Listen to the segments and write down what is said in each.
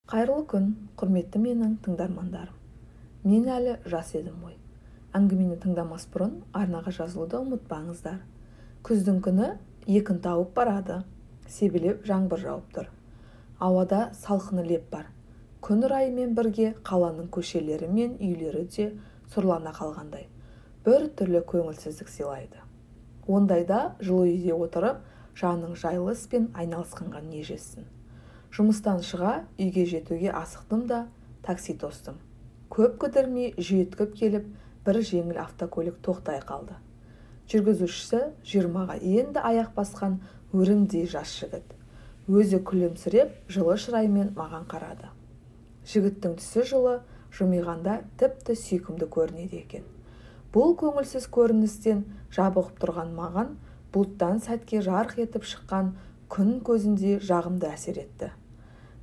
Қайырлы күн, құрметті менің тыңдармандарым. Мен әлі жас едім ғой. Әңгімені тыңдамас бұрын арнаға жазылуды ұмытпаңыздар. Күздің күні екін тауып барады. Себелеп жаңбыр жауып тұр. Ауада салқыны леп бар. Күн райымен бірге қаланың көшелері мен үйлері де сұрлана қалғандай. Бір түрлі көңілсіздік сыйлайды. Ондайда жылы үйде отырып, жаның жайлы іспен айналысқанға не жетсін. Жұмыстан шыға үйге жетуге асықтым да такси тостым. Көп кідірмей жүйткіп келіп, бір жеңіл автокөлік тоқтай қалды. Жүргізушісі 20-ға енді аяқ басқан өрімдей жас жігіт. Өзі күлімсіреп, жылы шыраймен маған қарады. Жігіттің түсі жылы, жымиғанда тіпті сүйкімді көрінеді екен. Бұл көңілсіз көріністен жабығып тұрған маған бұлттан сәтке жарқ етіп шыққан күн көзінде жағымды әсер етті.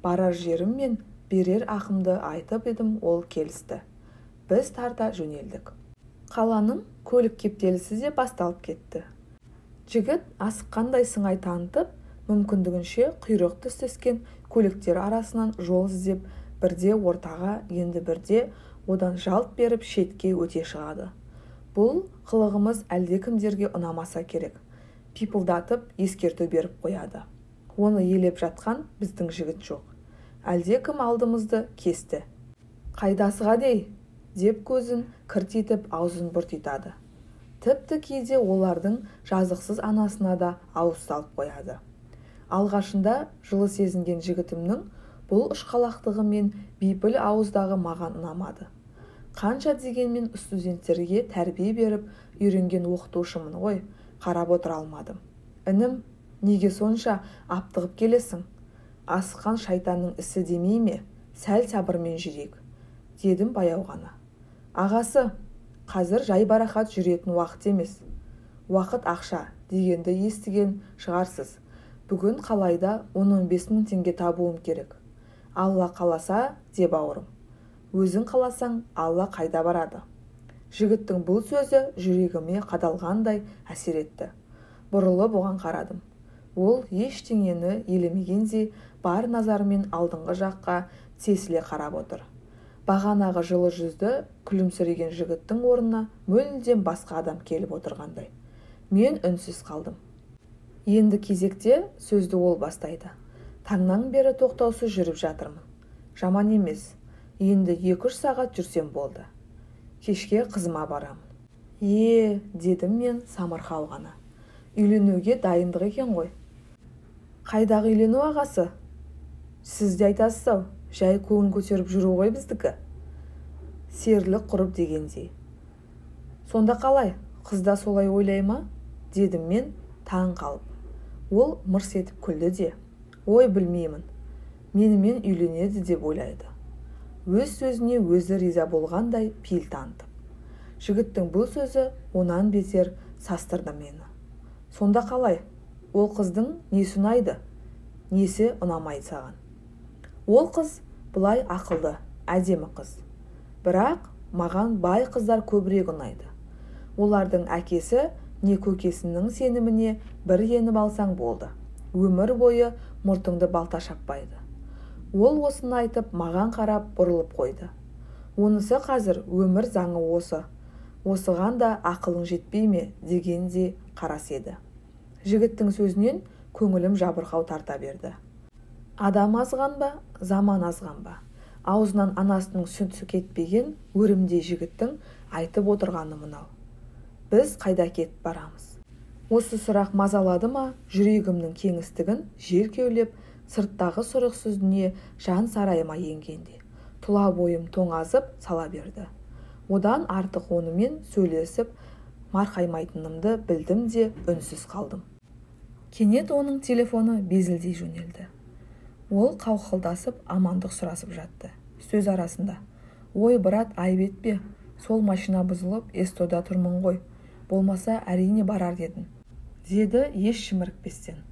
Барар жерім мен берер ақымды айтып едім, ол келісті. Біз тарта жөнелдік. Қаланың көлік кептелісі де басталып кетті. Жігіт асыққандай сыңай танытып, мүмкіндігінше құйрық тістескен көліктер арасынан жол іздеп, бірде ортаға, енді бірде одан жалт беріп шетке өте шығады. Бұл қылығымыз әлдекімдерге ұнамаса керек. Пипылдатып ескерту беріп қояды. Оны елеп жатқан біздің жігіт жоқ. Әлдекім алдымызды кесті. Қайдасыға дей, деп көзін кіртитіп аузын бұртитады. Тіпті кейде олардың жазықсыз анасына да ауыз салып қояды. Алғашында жылы сезінген жігітімнің бұл ұшқалақтығы мен бейпіл ауыздағы маған ұнамады. Қанша дегенмен студенттерге тәрбие беріп үйренген оқытушымын ғой, қарап отыра алмадым. Інім, неге сонша аптығып келесің? Асыққан шайтанның ісі демей ме? Сәл сабырмен жүрейік, дедім баяу ғана. Ағасы, қазір жай барақат жүретін уақыт емес. Уақыт ақша дегенді естіген шығарсыз. Бүгін қалайда 10-15 мың теңге табуым керек. Алла қаласа, деп ауырым. Өзің қаласаң, Алла қайда барады? Жігіттің бұл сөзі жүрегіме қадалғандай әсер етті. Бұрылып оған қарадым. Ол ештеңені елемегендей бар назарымен алдыңғы жаққа тесіле қарап отыр. Бағанағы жылы жүзді күлімсіреген жігіттің орнына мүлдем басқа адам келіп отырғандай. Мен үнсіз қалдым. Енді кезекте сөзді ол бастайды. Таңнан бері тоқтаусыз жүріп жатырмын. Жаман емес. Енді 2-3 сағат жүрсем болды. Кешке қызыма барамын. Дедім мен самырқау ғана. Үйленуге дайындық екен ғой. Қайдағы үйлену ағасы? Сіз де айтасыз-ау, жай көңіл көтеріп жүру ғой біздікі. Серлік құрып дегендей. Сонда қалай? Қызда солай ойлай ма? Дедім мен таң қалып. Ол мырс етіп күлді де. Ой, білмеймін. Менімен үйленеді деп ойлайды. Өз сөзіне өзі риза болғандай пейіл танытып. Жігіттің бұл сөзі онан бетер састырды мені. Сонда қалай? Ол қыздың несі ұнайды? Несі ұнамайды саған? Ол қыз бұлай ақылды, әдемі қыз. Бірақ маған бай қыздар көбірек ұнайды. Олардың әкесі не көкесінің сеніміне бір еніп алсаң болды. Өмір бойы мұртыңды балта шаппайды. Ол осыны айтып маған қарап бұрылып қойды. Онысы қазір өмір заңы осы. Осыған да ақылың жетпей ме дегенде қарас еді. Жігіттің сөзінен көңілім жабырқау тарта берді. Адам азған ба, заман азған ба? Аузынан анасының сүті кетпеген өрімдей жігіттің айтып отырғаны мынау. Біз қайда кетіп барамыз? Осы сұрақ мазалады ма, жүрегімнің кеңістігін жер кеулеп, сырттағы сұрықсыз дүние жан сарайыма енгенде. Тұла бойым тоңазып сала берді. Одан артық онымен сөйлесіп марқаймайтынымды білдім де үнсіз қалдым. Кенет оның телефоны безілдей жөнелді. Ол қауқылдасып амандық сұрасып жатты. Сөз арасында. Ой, брат, айып етпе. Сол машина бұзылып, эстода тұрмын ғой. Болмаса әрине барар дедің. Деді еш шімірікпестен.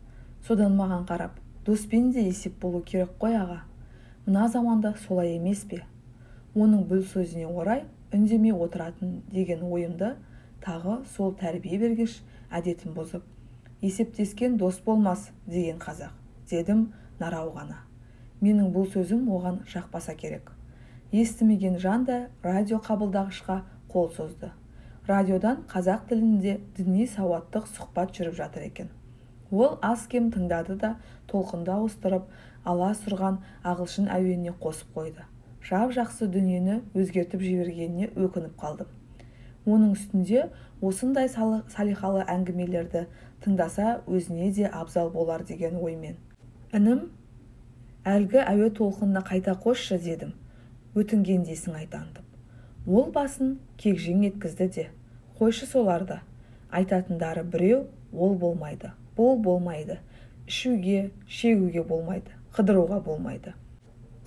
Содан маған қарап. Доспен де есеп болу керек қой аға. Мына заманда солай емес пе? Оның бұл сөзіне орай үндемей отыратын деген ойымды тағы сол тәрбие бергіш әдетім бұзып. Есептескен дос болмас деген қазақ, дедім нарау ғана. Менің бұл сөзім оған жақпаса керек. Естімеген жан да радио қабылдағышқа қол созды. Радиодан қазақ тілінде діни сауаттық сұхбат жүріп жатыр екен. Ол аз-кем тыңдады да толқынды ауыстырып, ала-сұрған ағылшын әуеніне қосып қойды. Жап-жақсы дүниені өзгертіп жібергеніне өкініп қалдым. Оның үстінде осындай салиқалы әңгімелерді тыңдаса өзіне де абзал болар деген оймен. Інім, әлгі әуе толқынына қайта қосшы дедім, өтінгендейсің айтандып. Ол басын кегжең еткізді де, қойшы соларды. Айтатындары біреу, ол болмайды, бұл болмайды, ішуге, шегуге болмайды, қыдыруға болмайды.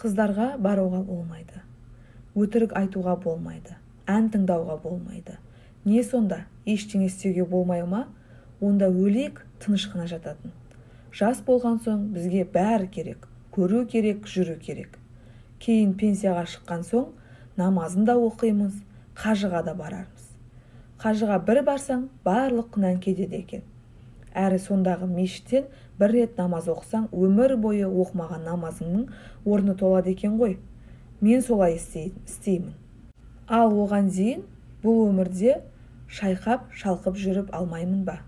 Қыздарға баруға болмайды, өтірік айтуға болмайды, ән тыңдауға болмайды. Не сонда, ештеңе істеуге болмай ма? Онда өлек тыныш қана жататын. Жас болған соң бізге бәрі керек, көру керек, жүру керек. Кейін пенсияға шыққан соң намазын да оқимыз, қажыға да барармыз. Қажыға бір барсаң, барлық күнәң кетеді екен. Әрі сондағы мешіттен бір рет намаз оқысаң, өмір бойы оқымаған намазыңның орны толады екен ғой. Мен солай істеймін. Ал оған дейін бұл өмірде шайқап, шалқып жүріп алмаймын ба?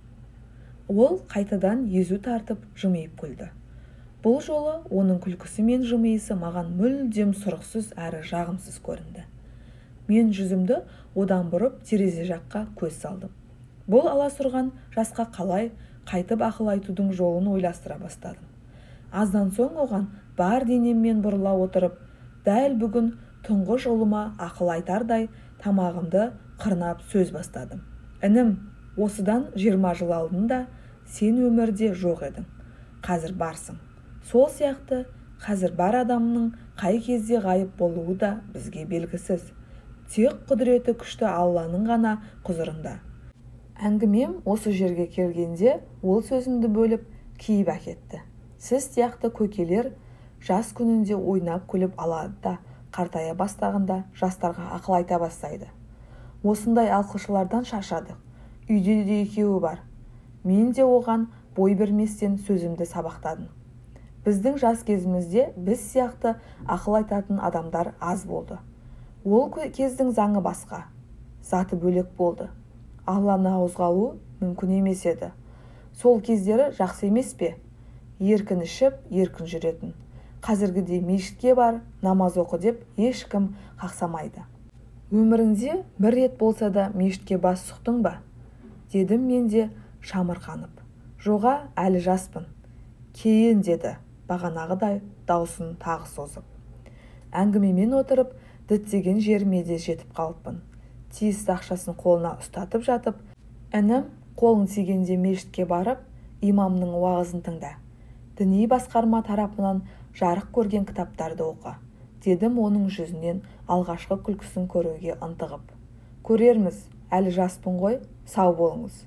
Ол қайтадан езу тартып жымиып күлді. Бұл жолы оның күлкісі мен жымиысы маған мүлдем сұрықсыз әрі жағымсыз көрінді. Мен жүзімді одан бұрып терезе жаққа көз салдым. Бұл аласұрған жасқа қалай қайтып ақыл айтудың жолын ойластыра бастадым. Аздан соң оған бар денеммен бұрыла отырып, дәл бүгін тұңғыш ұлыма ақыл айтардай тамағымды қырнап сөз бастадым. Інім, осыдан 20 жыл алдында сен өмірде жоқ едің. Қазір барсың. Сол сияқты қазір бар адамның қай кезде ғайып болуы да бізге белгісіз. Тек құдіреті күшті Алланың ғана құзырында. Әңгімем осы жерге келгенде ол сөзімді бөліп киіп әкетті. Сіз сияқты көкелер жас күнінде ойнап күліп алады да қартая бастағанда жастарға ақыл айта бастайды. Осындай алқышылардан шаршадық. Үйде де екеуі бар. Мен де оған бой берместен сөзімді сабақтадым. Біздің жас кезімізде біз сияқты ақыл айтатын адамдар аз болды. Ол кездің заңы басқа, заты бөлек болды. Алланы ауызға алу мүмкін емес еді. Сол кездері жақсы емес пе? Еркін ішіп, еркін жүретін. Қазіргідей мешітке бар, намаз оқы деп ешкім қақсамайды. Өміріңде бір рет болса да мешітке бас сұқтың ба? Дедім мен де шамырқанып. Жоға, әлі жаспын. Кейін деді, бағанағыдай даусын тағы созып. Әңгімемен отырып, діттеген жеріме де жетіп қалыппын. Тиісті ақшасын қолына ұстатып жатып, інім, қолың тигенде мешітке барып, имамның уағызын тыңда. Діни басқарма тарапынан жарық көрген кітаптарды оқы. Дедім оның жүзінен алғашқы күлкісін көруге ынтығып. Көрерміз, әлі жаспын ғой, сау болыңыз.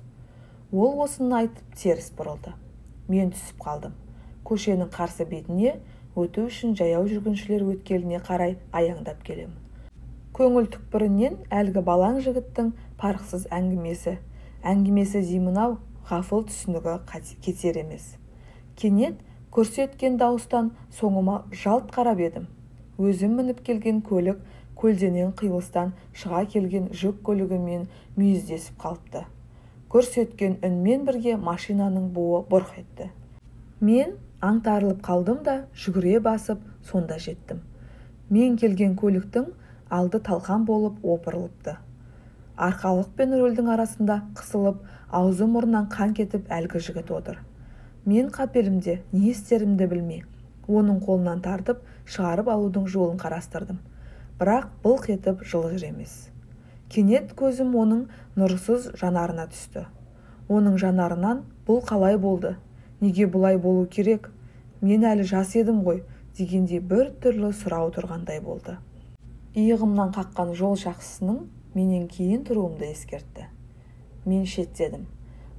Ол осыны айтып теріс бұрылды. Мен түсіп қалдым. Көшенің қарсы бетіне өту үшін жаяу жүргіншілер өткеліне қарай аяңдап келемін. Көңіл түкпірінен әлгі балаң жігіттің парықсыз әңгімесі деймін-ау, ғафыл түсінігі кетер емес. Кенет көрсеткен дауыстан соңыма жалт қарап едім. Өзім мініп келген көлік көлденең қиылыстан шыға келген жүк көлігімен мүйіздесіп қалыпты. Көрсеткен үнмен бірге машинаның буы бұрқ етті. Мен аңтарылып қалдым да жүгіре басып сонда жеттім. Мен келген көліктің алды талқан болып опырылыпты. Арқалық пен рөлдің арасында қысылып, аузы мұрнынан қан кетіп әлгі жігіт отыр. Мен қапелімде не істерімді білмей, оның қолынан тартып шығарып алудың жолын қарастырдым. Бірақ былқ етіп жылы емес. Кенет көзім оның нұрсыз жанарына түсті. Оның жанарынан бұл қалай болды? Неге бұлай болу керек? Мен әлі жас едім ғой, дегенде бір түрлі сұрау тұрғандай болды. Иығымнан қаққан жол жақсысының менен кейін тұруымды ескертті. Мен шеттедім,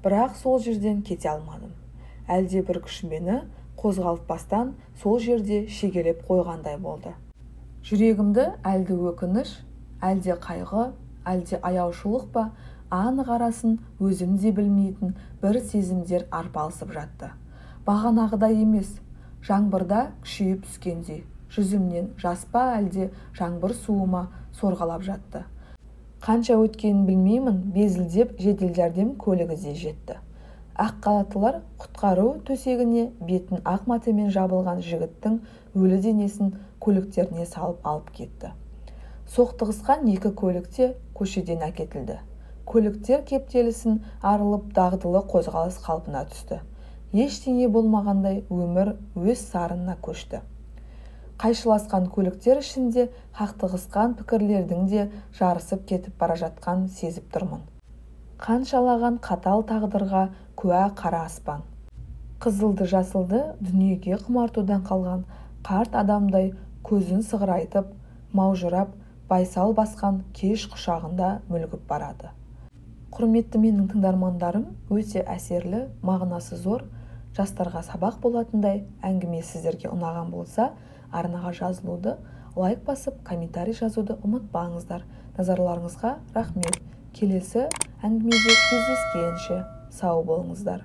бірақ сол жерден кете алмадым. Әлде бір күш мені қозғалтпастан сол жерде шегелеп қойғандай болды. Жүрегімді әлде өкініш, әлде қайғы, әлде аяушылық па, анық арасын өзім де білмейтін бір сезімдер арпалысып жатты. Бағанағыдай емес, жаңбырда күшейіп түскендей жүзімнен жас па әлде жаңбыр суы ма сорғалап жатты. Қанша өткенін білмеймін, безілдеп жедел жәрдем көлігі де жетті. Ақ халаттылар құтқару төсегіне бетін ақ матамен жабылған жігіттің өлі денесін көліктеріне салып алып кетті. Соқтығысқан екі көлік те көшеден әкетілді. Көліктер кептелісін арылып дағдылы қозғалыс қалпына түсті. Ештеңе болмағандай өмір өз сарынына көшті. Қайшыласқан көліктер ішінде қақтығысқан пікірлердің де жарысып кетіп бара жатқан сезіп тұрмын. Қаншалаған қатал тағдырға куә қара аспан. Қызылды жасылды дүниеге құмартудан қалған қарт адамдай көзін сығырайтып, маужырап, байсал басқан кеш құшағында мүлгіп барады. Құрметті менің тыңдармандарым, өте әсерлі, мағынасы зор, жастарға сабақ болатындай әңгіме сіздерге ұнаған болса, арнаға жазылуды, лайк басып, комментарий жазуды ұмытпаңыздар. Назарларыңызға рахмет. Келесі әңгімеде кездескенше сау болыңыздар.